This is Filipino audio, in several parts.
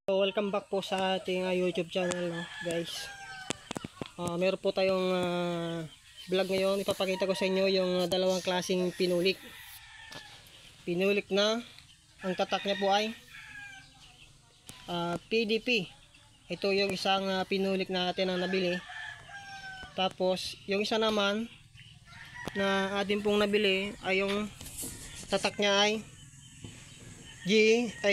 So, welcome back po sa ating YouTube channel, no, guys. Meron po tayong vlog ngayon. Ipapakita ko sa inyo yung dalawang klaseng pinulik. Pinulik na ang tatak niya po ay PDP. Ito yung isang pinulik natin na nabili. Tapos yung isa naman na atin pong nabili ay yung tatak niya ay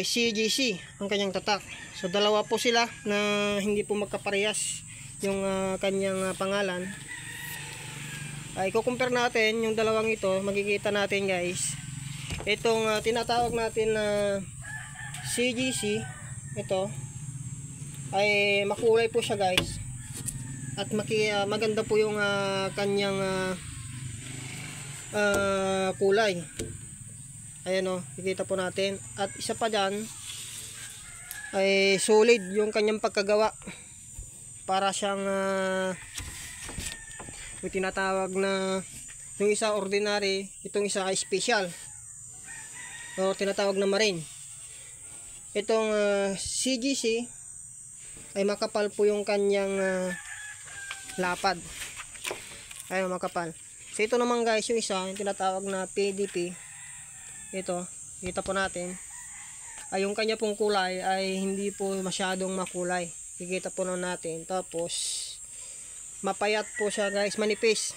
CGC ang kanyang tatak. So dalawa po sila na hindi po magkaparehas yung kanyang pangalan. I-compare natin yung dalawang ito. Makikita natin, guys, itong tinatawag natin na CGC, ito ay makulay po siya, guys, at maganda po yung kanyang kulay. Ayan, o, nakikita po natin. At isa pa dyan ay solid yung kanyang pagkagawa. Para siyang yung tinatawag na, yung isa ordinary, itong isa ay special, o tinatawag na marine. Itong CGC ay makapal po yung kanyang lapad. Ayun, makapal. So ito naman, guys, yung isa, yung tinatawag na PDP. Ito, kita po natin ay yung kanya pong kulay ay hindi po masyadong makulay. Kikita po na natin. Tapos mapayat po siya, guys, manipis.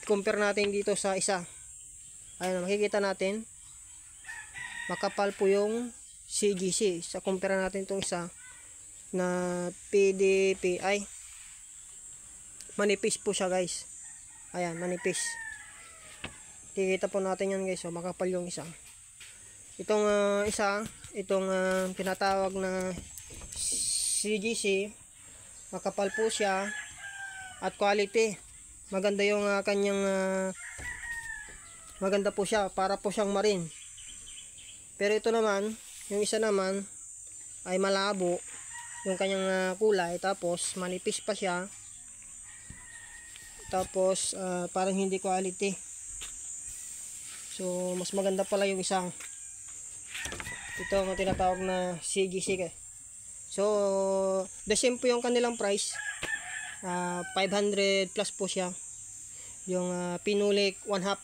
Compare natin dito sa isa. Ayun, makikita natin makapal po yung CGC. Sa compare natin itong isa na PDP ay manipis po siya, guys. Ayan, manipis. Kikita po natin yan, guys. So makapal yung isa. Itong isa, itong tinatawag na CGC, makapal po siya at quality. Maganda yung kanyang maganda po siya, para po siyang marine. Pero ito naman, yung isa naman ay malabo yung kanyang kulay, tapos manipis pa siya, tapos parang hindi quality. So mas maganda pala yung isang ito ang tinatawag na CGC. So the same po yung kanilang price, 500 plus po siya. Yung pinulik 1/2,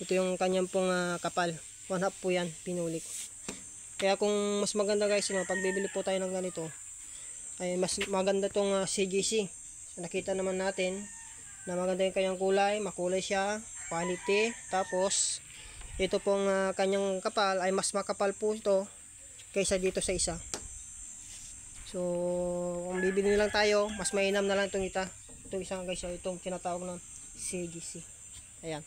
ito yung kanyang pong kapal, 1/2 po yan, pinulik. Kaya kung mas maganda, guys, pag bibili po tayo ng ganito, ay mas maganda tong CGC. So nakita naman natin na maganda yung kanyang kulay, makulay siya, quality. Tapos ito pong kanyang kapal ay mas makapal po ito kaysa dito sa isa. So kung bibili lang tayo, mas mainam na lang itong isang, guys, itong tinatawag ng CGC. Ayan.